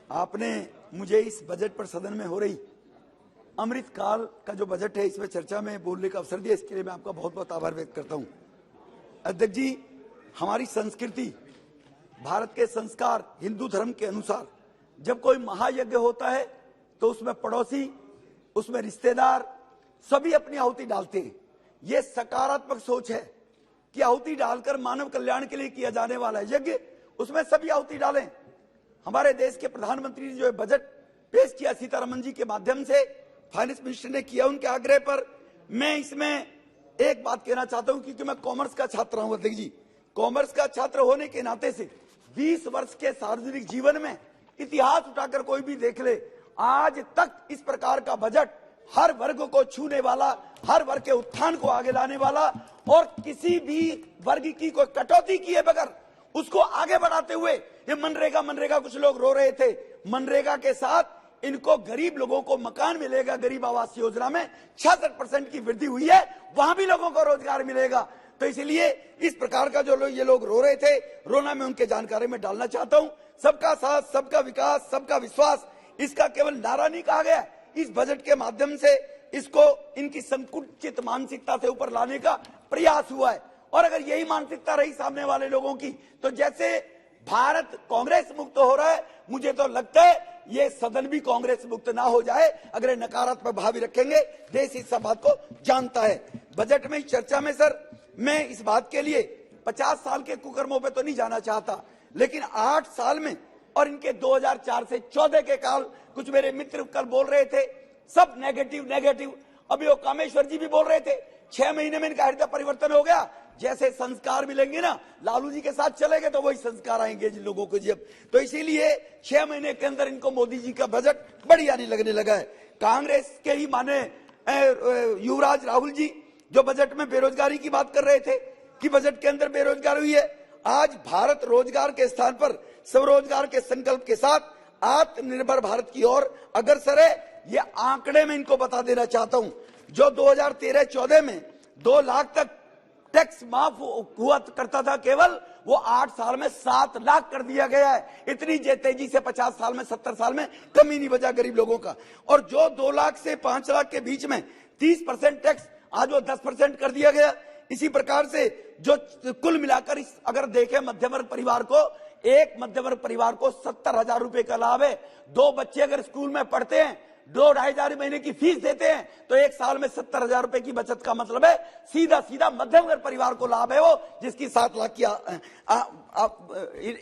आपने मुझे इस बजट पर सदन में हो रही अमृत काल का जो बजट है इसमें चर्चा में बोलने का अवसर दिया, इसके लिए मैं आपका बहुत बहुत आभार व्यक्त करता हूं। अध्यक्ष जी, हमारी संस्कृति, भारत के संस्कार, हिंदू धर्म के अनुसार जब कोई महायज्ञ होता है तो उसमें पड़ोसी, उसमें रिश्तेदार सभी अपनी आहुति डालते हैं। ये सकारात्मक सोच है कि आहुति डालकर मानव कल्याण के लिए किया जाने वाला यज्ञ, उसमें सभी आहुति डालें। हमारे देश के प्रधानमंत्री ने जो बजट पेश किया सीतारमन जी के माध्यम से, फाइनेंस मिनिस्टर ने किया, उनके आग्रह पर मैं इसमें एक बात कहना चाहता हूं, क्योंकि मैं कॉमर्स का छात्र हूं। अध्यक्ष जी, कॉमर्स का छात्र होने के नाते से 20 वर्ष के सार्वजनिक जीवन में इतिहास उठाकर कोई भी देख ले, आज तक इस प्रकार का बजट हर वर्ग को छूने वाला, हर वर्ग के उत्थान को आगे लाने वाला और किसी भी वर्ग की कोई कटौती किए बगैर उसको आगे बढ़ाते हुए, ये मनरेगा कुछ लोग रो रहे थे, मनरेगा के साथ इनको गरीब लोगों को मकान मिलेगा। गरीब आवास योजना में 66% की वृद्धि हुई है, वहां भी लोगों को रोजगार मिलेगा। तो इसलिए इस प्रकार का जो ये लोग रो रहे थे, रोना मैं उनके जानकारी में डालना चाहता हूं। सबका साथ, सबका विकास, सबका विश्वास, इसका केवल नारा नहीं कहा गया। इस बजट के माध्यम से इसको इनकी संकुचित मानसिकता से ऊपर लाने का प्रयास हुआ है। और अगर यही मानसिकता रही सामने वाले लोगों की, तो जैसे भारत कांग्रेस मुक्त हो रहा है, मुझे तो लगता है ये सदन भी कांग्रेस मुक्त ना हो जाए अगर नकारात्मक भाव रखेंगे। देश इस बात को जानता है। बजट में चर्चा में सर, मैं इस बात के लिए 50 साल के कुकर्मों पे तो नहीं जाना चाहता, लेकिन 8 साल में और इनके 2004 से 14 के काल, कुछ मेरे मित्र कल बोल रहे थे सब नेगेटिव। अभी वो कामेश्वर जी भी बोल रहे थे 6 महीने में इनका हृदय परिवर्तन हो गया। जैसे संस्कार मिलेंगे ना, लालू जी के साथ चलेंगे तो वही संस्कार आएंगे जिन लोगों को। जब तो इसीलिए 6 महीने के अंदर इनको मोदी जी का बजट बढ़िया नहीं लगने लगा है। कांग्रेस के ही माने युवराज राहुल जी जो बजट में बेरोजगारी की बात कर रहे थे कि बजट के अंदर बेरोजगारी हुई है, आज भारत रोजगार के स्थान पर स्वरोजगार के संकल्प के साथ आत्मनिर्भर भारत की ओर अग्रसर है। ये आंकड़े में इनको बता देना चाहता हूं, जो 2013-14 में 2 लाख तक टैक्स माफ हुआ करता था केवल, वो 8 साल में 7 लाख कर दिया गया है। इतनी तेजी से 50 साल में, 70 साल में कमी नहीं बचा गरीब लोगों का। और जो 2 लाख से 5 लाख के बीच में 30% टैक्स, आज वो 10% कर दिया गया। इसी प्रकार से जो कुल मिलाकर अगर देखें मध्यम वर्ग परिवार को, एक मध्यम वर्ग परिवार को 70,000 रुपए का लाभ है। 2 बच्चे अगर स्कूल में पढ़ते हैं, 2-2.5 हजार महीने की फीस देते हैं, तो एक साल में 70,000 रुपए की बचत का मतलब है सीधा मध्यम वर्ग परिवार को लाभ है, वो जिसकी 7 लाख की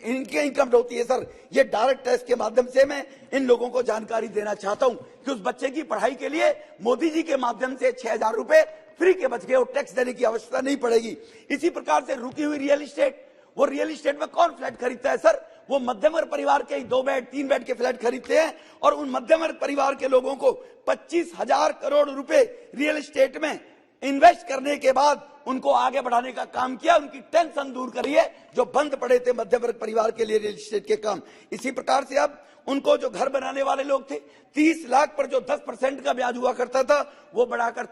इनकी इनकम होती है। सर, ये डायरेक्ट टैक्स के माध्यम से मैं इन लोगों को जानकारी देना चाहता हूं कि उस बच्चे की पढ़ाई के लिए मोदी जी के माध्यम से 6,000 रुपए फ्री के बच गए, वो टैक्स देने की आवश्यकता नहीं पड़ेगी। इसी प्रकार से रुकी हुई रियल इस्टेट, वो रियल इस्टेट में कौन फ्लैट खरीदता है सर? वो मध्यम वर्ग परिवार के 2 बेड 3 बेड के फ्लैट खरीदते हैं। और उन मध्यम वर्ग परिवार के लोगों को 25,000 करोड़ रुपए रियल इस्टेट में इन्वेस्ट करने के बाद उनको आगे बढ़ाने का काम किया। उनकी टेंशन दूर करिए जो बंद पड़े थे मध्यम वर्ग परिवार के लिए रियल इस्टेट के काम। इसी प्रकार से अब उनको जो घर बनाने वाले लोग थे, 30 लाख पर जो 10% का ब्याज हुआ करता था, वो बढ़ाकर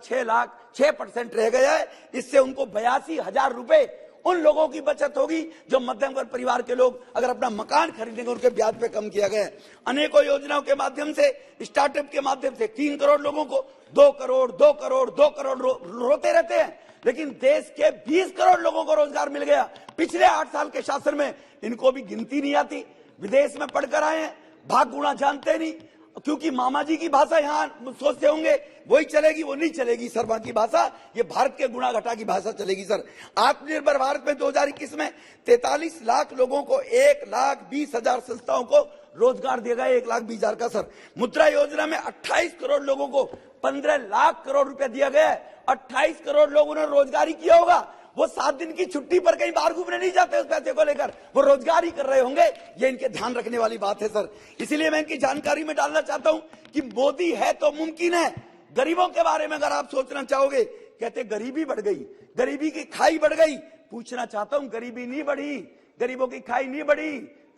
6% रह गया है। इससे उनको 82,000 रुपए उन लोगों की बचत होगी जो मध्यम वर्ग परिवार के लोग अगर अपना मकान खरीदेंगे, उनके ब्याज पे कम किया गया है। अनेकों योजनाओं के माध्यम से, स्टार्टअप के माध्यम से 3 करोड़ लोगों को 2 करोड़ रोते रहते हैं, लेकिन देश के 20 करोड़ लोगों को रोजगार मिल गया पिछले 8 साल के शासन में। इनको भी गिनती नहीं आती, विदेश में पढ़कर आए हैं, भाग गुणा जानते नहीं, क्योंकि मामा जी की भाषा यहाँ सोचते होंगे वही चलेगी, वो नहीं चलेगी सर। बाकी भाषा ये भारत के गुणा घटा की भाषा चलेगी सर। आत्मनिर्भर भारत में 2021 में 43 लाख लोगों को 1,20,000 संस्थाओं को रोजगार दिया गया, 1,20,000 का सर। मुद्रा योजना में 28 करोड़ लोगों को 15 लाख करोड़ रुपया दिया गया है। 28 करोड़ लोगों ने रोजगारी किया होगा। वो 7 दिन की छुट्टी पर कहीं बाहर घूमने नहीं जाते उस पैसे को लेकर, वो रोजगार ही कर रहे होंगे। ये इनके ध्यान रखने वाली बात है सर। इसीलिए मैं इनकी जानकारी में डालना चाहता हूं कि मोदी है तो मुमकिन है। गरीबों के बारे में अगर आप सोचना चाहोगे, कहते गरीबी बढ़ गई, गरीबी की खाई बढ़ गई। पूछना चाहता हूं, गरीबी नहीं बढ़ी, गरीबों की खाई नहीं बढ़ी,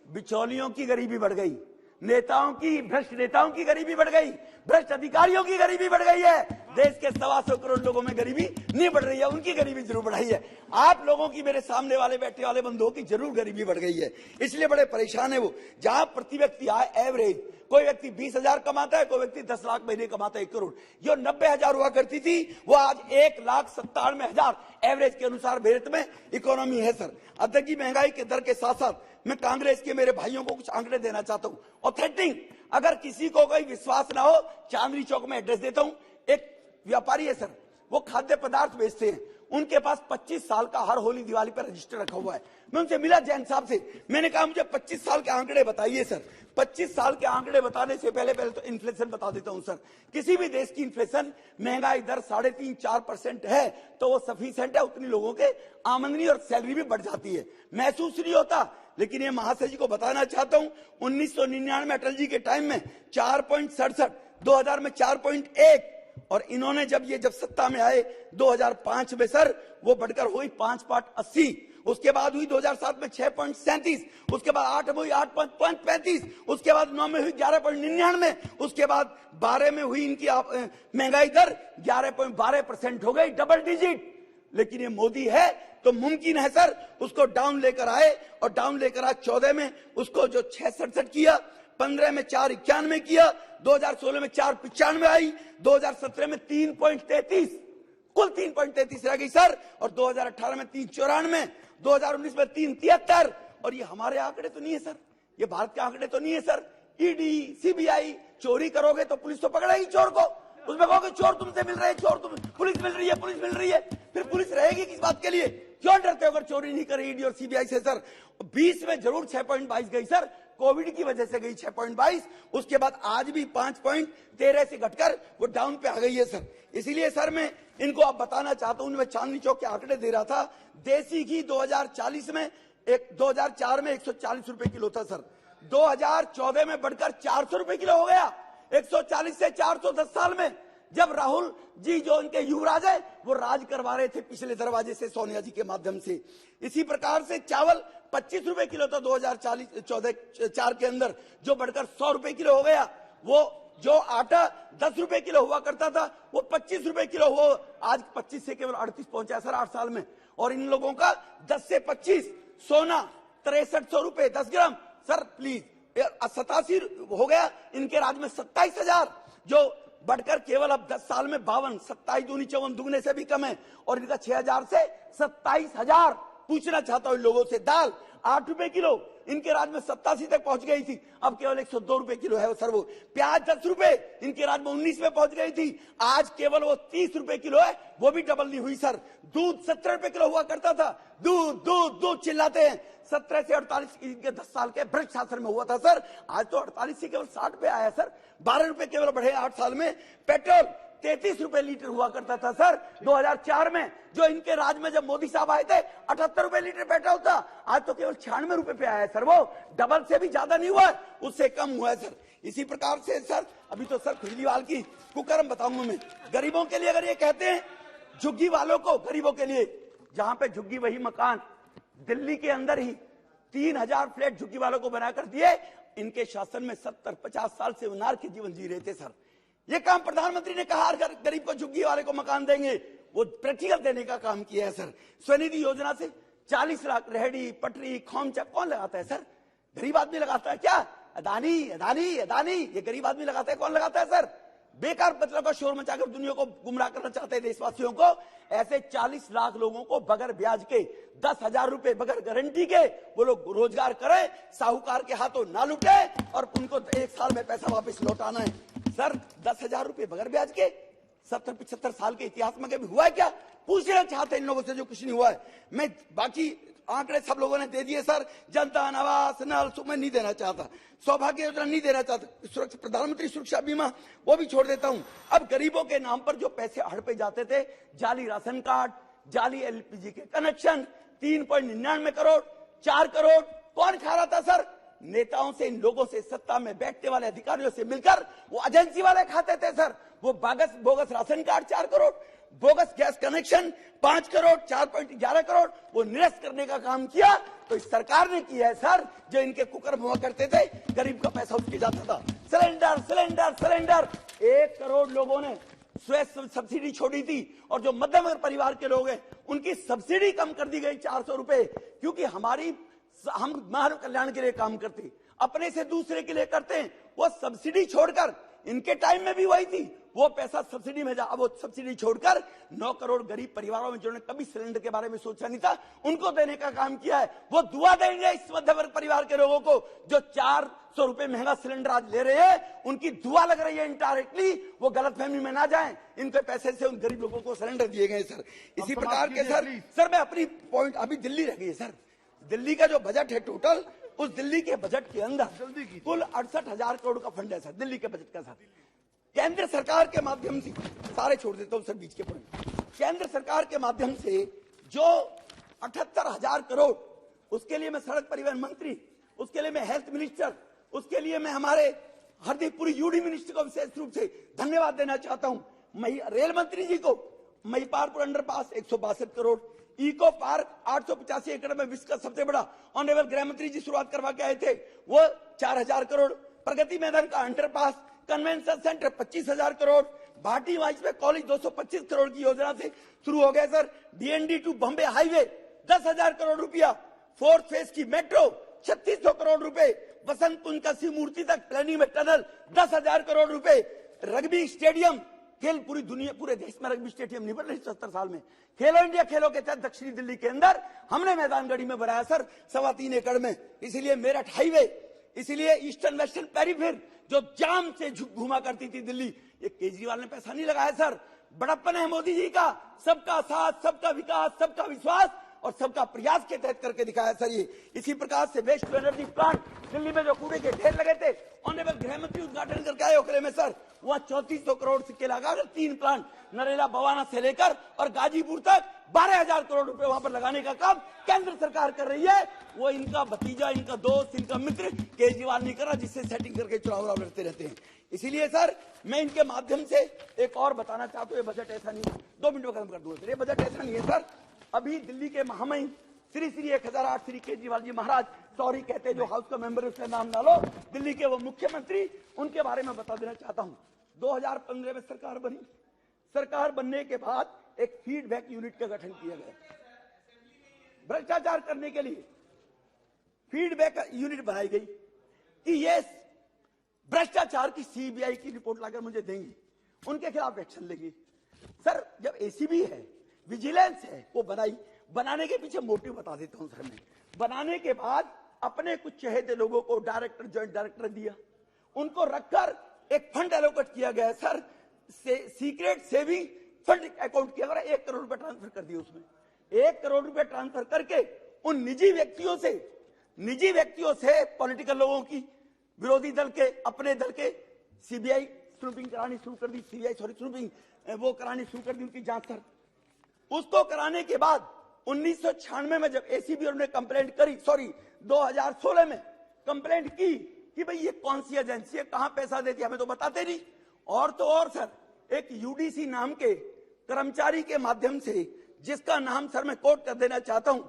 बिचौलियों की गरीबी बढ़ गई। नेताओं की, भ्रष्ट नेताओं की गरीबी बढ़ गई, भ्रष्ट अधिकारियों की गरीबी बढ़ गई है। देश के 125 करोड़ लोगों में गरीबी नहीं बढ़ रही है, उनकी गरीबी जरूर बढ़ाई है। आप लोगों की, मेरे सामने वाले बैठे वाले बंधुओं की जरूर गरीबी बढ़ गई है, इसलिए बड़े परेशान है वो। जहां प्रति व्यक्ति आय एवरेज, कोई व्यक्ति 20,000 कमाता है, कोई व्यक्ति 10 लाख महीने कमाता है, 1 करोड़, जो 90,000 हुआ करती थी वो आज 1,97,000 एवरेज के अनुसार भारत में इकोनॉमी है सर। अध्यक्ष जी, महंगाई के दर के साथ साथ मैं कांग्रेस के मेरे भाइयों को कुछ आंकड़े देना चाहता हूं, ऑथेंटिक। अगर किसी को कोई विश्वास ना हो, चांदनी चौक में एड्रेस देता हूं। एक व्यापारी है सर, वो खाद्य पदार्थ बेचते हैं, उनके पास 25 साल का हर होली दिवाली पर रजिस्टर रखा हुआ है। मैं उनसे मिला जैन साहब से, मैंने कहा मुझे 25 साल के आंकड़े बताइए सर। 25 साल के आंकड़े बताने से पहले तो इन्फ्लेशन बता देता हूं सर। किसी भी देश की इन्फ्लेशन, महंगाई दर 3.5-4% है तो वो सफिशिएंट है, उतनी लोगों के आमदनी और सैलरी भी बढ़ जाती है, महसूस नहीं होता। लेकिन ये महाशय जी को बताना चाहता हूं, 1999 में अटल जी के टाइम में 4.67, 2000 में 4.1, और इन्होंने जब सत्ता में आए 2005 में सर वो बढ़कर हुई 5.80, उसके बाद हुई 2007 में 6.37, उसके बाद 8 में हुई 8.35, उसके बाद 9 में हुई 11.99, उसके बाद 12 में हुई इनकी महंगाई दर 11.12% हो गई, डबल डिजिट। लेकिन ये मोदी है तो मुमकिन है सर, उसको डाउन लेकर आए, और डाउन लेकर आए 14 में उसको जो 6.67 किया, 15 में 4.91 किया, 2016 में 4.95 आई, 2017 में 3.33, कुल 3.33 रह गई सर, और 2018 में 3.94, 2019 में 3.73। और ये हमारे आंकड़े तो नहीं है सर, ये भारत के आंकड़े तो नहीं है सर। ईडी, सीबीआई, चोरी करोगे तो पुलिस तो पकड़ेगी चोर को, उसमें कहोगे चोर तुमसे मिल रहे हैं, चोर तुम, पुलिस मिल रही है, पुलिस मिल रही है, फिर पुलिस रहेगी किस बात के लिए? क्यों डरते हो अगर चोरी नहीं करे ईडी और सीबीआई से सर? 20 में जरूर 6.22 गई सर, कोविड की वजह से गई 6.22, उसके बाद आज भी 5.13 से घटकर वो डाउन पे आ गई है सर। इसीलिए सर मैं इनको आप बताना चाहता हूं, मैं चांदनी चौक के आंकड़े दे रहा था। देसी घी 2040 में 2004 में 140 रुपए किलो था सर, 2014 में बढ़कर 400 रुपए किलो हो गया, 140 से 410 साल में। जब राहुल जी जो उनके युवराज है वो राज करवा रहे थे पिछले दरवाजे से सोनिया जी के माध्यम से। इसी प्रकार से चावल 25 रुपए किलो था 2014 के अंदर, जो बढ़कर 100 रुपए किलो हो गया। वो जो आटा 10 रुपए किलो हुआ करता था वो 25 रुपए किलो हो, आज 25 से केवल 38 पहुंचा सर 8 साल में। और इन लोगों का 10 से 25, सोना 6300 रुपए 10 ग्राम सर, प्लीज 87 हो गया, इनके राज्य में 27,000, जो बढ़कर केवल अब 10 साल में 52, 27 दूनी 54, दुगने से भी कम है, और इनका 6,000 से 27,000। पूछना चाहता हूं इन लोगों से, दाल 8 रुपए किलो इनके राज्य में 87 तक पहुंच गई थी, अब केवल 102 रुपए किलो है वो सर। वो प्याज 10 रुपए इनके राज्य में 19 में पहुंच गई थी, आज केवल वो 30 रुपए किलो है, वो भी डबल नहीं हुई सर। दूध 17 रुपए किलो हुआ करता था, दूध दूध दूध चिल्लाते हैं, 17 से 48 इनके 10 साल के भ्रष्ट शासन में हुआ था सर, आज तो 48 से केवल 60 पे आया सर, 12 रुपए केवल बढ़े 8 साल में। पेट्रोल 33 रुपए लीटर हुआ करता था सर 2004 में, जो इनके राज में जब मोदी साहब आए थे 78 रुपए लीटर पेट्रोल था, आज तो केवल 96 रुपए पे आया है सर, वो डबल से भी ज्यादा नहीं हुआ, उससे कम हुआ है सर। इसी प्रकार से सर अभी तो सर केजरीवाल की कुकर्म बताऊंगा मैं। गरीबों के लिए अगर ये कहते हैं, झुग्गी वालों को, गरीबों के लिए, जहां पे झुग्गी वही मकान, दिल्ली के अंदर ही 3000 फ्लैट झुग्गी वालों को बनाकर दिए। इनके शासन में 70-50 साल से नार के जीवन जी रहे थे सर। ये काम प्रधानमंत्री ने कहा हर गरीब को, झुग्गी वाले को मकान देंगे, वो प्रैक्टिकल देने का काम किया है सर। स्वनिधि योजना से 40 लाख रेहड़ी पटरी खोमचा कौन लगाता है सर? गरीब आदमी लगाता है क्या? अदानी अदानी अदानी, ये गरीब आदमी लगाता है, कौन लगाता है सर? बेकार मतलब का शोर मचाकर दुनिया को गुमराह करना चाहते हैं देशवासियों को। ऐसे 40 लाख लोगों को बगैर ब्याज के 10,000 रुपए बगैर गारंटी के वो लोग रोजगार करें, साहूकार के हाथों ना लुटे, और उनको 1 साल में पैसा वापस लौटाना है सर। 10,000 रुपए बगैर ब्याज के 70-75 साल के इतिहास में कभी हुआ है क्या? पूछना चाहते हैं इन लोगों से जो कुछ नहीं हुआ है। मैं बाकी आंकड़े सब लोगों ने दे दिए सर, जनता आवास, नल मैं नहीं देना चाहता, सौभाग्य योजना नहीं देना चाहता, सुरक्षा प्रधानमंत्री सुरक्षा बीमा वो भी छोड़ देता हूं। अब गरीबों के नाम पर जो पैसे हड़पे जाते थे, जाली राशन कार्ड, जाली एलपीजी के कनेक्शन, 3.99 करोड़, 4 करोड़, कौन खा रहा था सर? नेताओं से, इन लोगों से, सत्ता में बैठने वाले अधिकारियों से मिलकर वो एजेंसी वाले खाते थे सर। वो bogus ration card 4 crore, bogus gas connection 5 crore, 4.11 crore वो निरस्त करने का काम किया। तो इस सरकार ने किया है सर। जो इनके कुकर्म हुआ करते थे, गरीब का पैसा उसके जाता था। सिलेंडर सिलेंडर सिलेंडर 1 करोड़ लोगों ने स्वयं सब्सिडी छोड़ी थी, और जो मध्यम वर्ग परिवार के लोग हैं उनकी सब्सिडी कम कर दी गई 400 रुपए। क्योंकि हम मानव कल्याण के लिए काम करते, अपने से दूसरे के लिए करते हैं। वो सब्सिडी छोड़कर, इनके टाइम में भी वही थी, वो पैसा सब्सिडी में जा, अब वो सब्सिडी छोड़कर 9 करोड़ गरीब परिवारों में जिन्होंने कभी सिलेंडर के बारे में सोचा नहीं था, उनको देने का काम किया है। वो दुआ देंगे इस मध्य वर्ग परिवार के लोगों को जो 400 रुपए महंगा सिलेंडर आज ले रहे हैं, उनकी दुआ लग रही है इनडायरेक्टली। वो गलतफहमी में ना जाएं, इनके पैसे से उन गरीब लोगों को सिलेंडर दिए गए सर। इसी प्रकार के सर मैं अपनी पॉइंट, अभी दिल्ली रह गई है सर। दिल्ली का जो बजट है टोटल, उस दिल्ली के बजट के अंदर कुल 68,000 करोड़ का फंड है सर, दिल्ली के बजट का सर। केंद्र सरकार के माध्यम से, सारे छोड़ देता हूं सर बीच के पॉइंट, केंद्र सरकार के माध्यम से जो 78,000 करोड़, उसके लिए मैं सड़क परिवहन मंत्री, उसके लिए मैं हेल्थ मिनिस्टर, उसके लिए मैं हमारे हरदीपपुरी यूडी मिनिस्टर को विशेष रूप से धन्यवाद देना चाहता हूं। रेल मंत्री जी को Mahipalpur underpass 162 crore, eco park 885 एकड़ में विश्व का सबसे बड़ा, ऑनरेबल गृह मंत्री जी शुरुआत करवा के आए थे, वो 4,000 करोड़, प्रगति मैदान का underpass, convention centre 25,000 crore, Bhati वाइस में कॉलेज 225 करोड़ की योजना से शुरू हो गया sir. DND to Bombay highway 10,000 crore रुपया, 4th फेज की मेट्रो 3600 करोड़ रुपए, बसंत कुंज का शिव मूर्ति तक प्लानिंग में टनल 10,000 करोड़ रुपए, रग्बी स्टेडियम, खेल पूरी दुनिया, पूरे देश में रग्बी स्टेडियम नहीं बन रहे 70 साल में। खेलो इंडिया खेलों के तहत दक्षिणी दिल्ली के अंदर हमने मैदान गढ़ी में बनाया सर 3.25 एकड़ में। इसीलिए मेरठ हाईवे, इसीलिए ईस्टर्न वेस्टर्न पेरीफेर जो जाम से घुमा करती थी दिल्ली, ये केजरीवाल ने पैसा नहीं लगाया सर, बड़प्पन है मोदी जी का। सबका साथ, सबका विकास, सबका विश्वास और सबका प्रयास के तहत करके दिखाया सर ये। इसी प्रकार से waste to energy plant, Delhi में जो कूड़े के ढेर लगे थे, ऑनरेबल गृह मंत्री उद्घाटन करके आए ओखले में सर, वहां 3400 करोड़ सिक्के लगाकर 3 प्लांट नरेला बवाना से लेकर और गाजीपुर तक 12,000 करोड़ रुपए वहां पर लगाने का काम केंद्र सरकार कर रही है। वो इनका भतीजा, इनका दोस्त, इनका मित्र केजरीवाल नहीं कर रहा, जिससे सेटिंग करके चुनाव लड़ते रहते हैं। इसीलिए सर मैं इनके माध्यम से एक और बताना चाहता हूँ, ये बजट ऐसा नहीं, 2 मिनट में खत्म कर दूंगा सर, ये बजट ऐसा नहीं है सर। अभी दिल्ली के महामहिम श्री 1008 श्री केजरीवाल जी महाराज, सॉरी कहते हैं जो हाउस का मेंबर उसका नाम ना लो, दिल्ली के वो मुख्यमंत्री, उनके बारे में बता देना चाहता हूं। 2015 में सरकार बनी, सरकार बनने के बाद एक फीडबैक यूनिट का गठन किया गया भ्रष्टाचार करने के लिए। फीडबैक यूनिट बनाई गई कि ये भ्रष्टाचार की सीबीआई की रिपोर्ट लाकर मुझे देंगी, उनके खिलाफ एक्शन लेगी। सर जब एसीबी है, विजिलेंस है, वो बनाने के पीछे मोटिव बता देता हूं सर मैं। बनाने के बाद अपने कुछ चहेते लोगों को डायरेक्टर, ज्वाइंट डायरेक्टर दिया, उनको रखकर एक फंड एलोकेट किया गया sir, secret saving fund account किया गया, 1 करोड़ रुपए ट्रांसफर कर दिए उसमें। 1 करोड़ रुपए ट्रांसफर करके उन निजी व्यक्तियों से पॉलिटिकल लोगों की, विरोधी दल के, अपने दल के, सीबीआई स्नूपिंग करानी शुरू कर दी, स्नूपिंग वो करानी शुरू कर दी उनकी जांच सर। उसको कराने के बाद 1996 में जब एसीबी ने कंप्लेंट करी, 2016 में कंप्लेंट की कि भाई ये कौन सी एजेंसी है, कहां पैसा देती है, हमें तो बताते नहीं। और तो और सर एक यूडीसी नाम के कर्मचारी के माध्यम से, जिसका नाम सर मैं कोट कर देना चाहता हूं,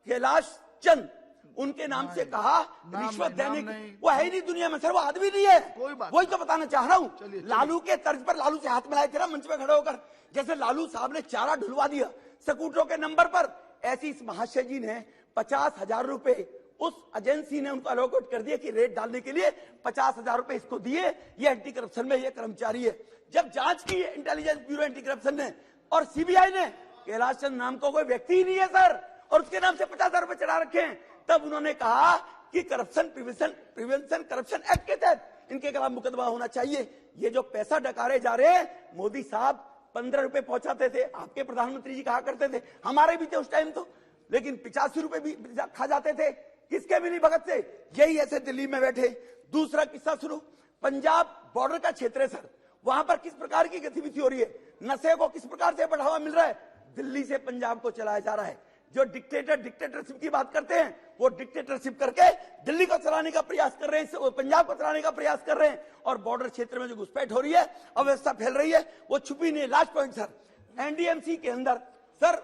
कैलाश चंद, उनके नाम से कहा रिश्वत देने की, वो है ही नहीं दुनिया में सर, वो आदमी नहीं है, वही तो बताना चाह रहा हूं। लालू के तर्ज पर लालू से हाथ मिलाए थे ना मंच पे खड़े होकर, जैसे लालू साहब ने चारा ढुलवा दिया स्कूटरों के नंबर पर, ऐसी इस महाशय जी ने 50,000 रुपए उस एजेंसी ने उनको अलोकेट कर दिया कि रेट डालने के लिए 50,000 रुपए इसको दिए, ये एंटी करप्शन में ये कर्मचारी है। जब जांच की इंटेलिजेंस ब्यूरो एंटी करप्शन ने और सीबीआई ने, कैलाश चंद नाम को कोई व्यक्ति ही नहीं है सर, और उसके नाम से 50,000 रुपए चढ़ा रखे हैं, तब उन्होंने कहा कि करप्शन प्रिवेंशन करप्शन एक्ट के तहत इनके खिलाफ मुकदमा होना चाहिए। ये जो पैसा डकारे जा रहे हैं, मोदी साहब 15 रुपए पहुंचाते थे, आपके प्रधानमंत्री जी कहा करते थे, हमारे भी थे उस टाइम तो, लेकिन 85 रुपए भी खा जाते थे, किसके मिली भगत से, यही ऐसे दिल्ली में बैठे। दूसरा किस्सा सुनो, पंजाब बॉर्डर का क्षेत्र है सर, वहां पर किस प्रकार की गतिविधि हो रही है, नशे को किस प्रकार से बढ़ावा मिल रहा है, दिल्ली से पंजाब को चलाया जा रहा है। जो डिक्टेटरशिप की बात करते हैं, वो डिक्टेटरशिप करके दिल्ली को चलाने का प्रयास कर रहे हैं, वो पंजाब को चलाने का प्रयास कर रहे हैं, और बॉर्डर क्षेत्र में जो घुसपैठ हो रही है, अव्यवस्था फैल रही है, वो छुपी नहीं। लास्ट पॉइंट सर, एनडीएमसी के अंदर सर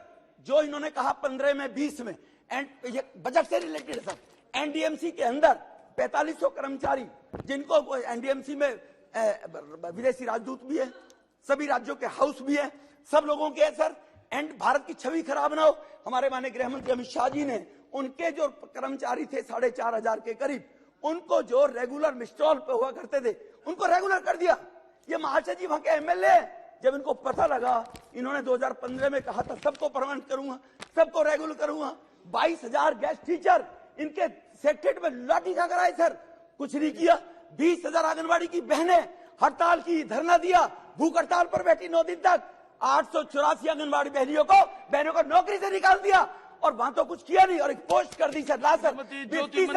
जो इन्होंने कहा 15 में 20 में, एंड ये बजट से रिलेटेड है सर। एनडीएमसी के अंदर 4500 कर्मचारी, जिनको एनडीएमसी में विदेशी राजदूत भी है, सभी राज्यों के हाउस भी है, सब लोगों के सर। एंड भारत की छवि खराब ना हो, हमारे माननीय गृह मंत्री अमित शाह जी ने उनके जो कर्मचारी थे 4500 के करीब, उनको जो रेगुलर मिस्ट्रॉल पे हुआ करते थे, उनको रेगुलर कर दिया। ये महाशय जी वहां के एमएलए, जब इनको पता लगा, इन्होंने 2015 में कहा था सबको परमानेंट करूंगा, सबको रेगुलर करूंगा। 22,000 गेस्ट टीचर इनके सेक्रेटरीट में लाठी खा कर आए सर, कुछ नहीं किया। 20,000 आंगनबाड़ी की बहनें हड़ताल की, धरना दिया, भूख हड़ताल पर बैठी 9 दिन तक। 884 आंगनबाड़ी बहनों को नौकरी से निकाल दिया, और वहां तो कुछ किया नहीं, और एक पोस्ट कर दी सर। ला सर 30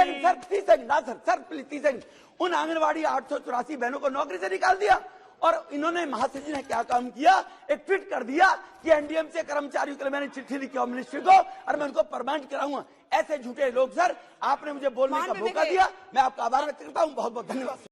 सेकंड, ला सर प्लीज 30 सेकंड। उन आंगनबाड़ी 884 बहनों को नौकरी से निकाल दिया, और इन्होंने महाशय जी ने क्या काम किया, एक ट्वीट कर दिया कि एनडीएमसी कर्मचारियों के लिए मैंने चिट्ठी लिखी होम मिनिस्ट्री को, और मैं उनको परमानेंट कराऊंगा। ऐसे झूठे लोग सर, आपने मुझे बोलने का मौका दिया, मैं आपका आभार व्यक्त करता हूं। बहुत बहुत धन्यवाद।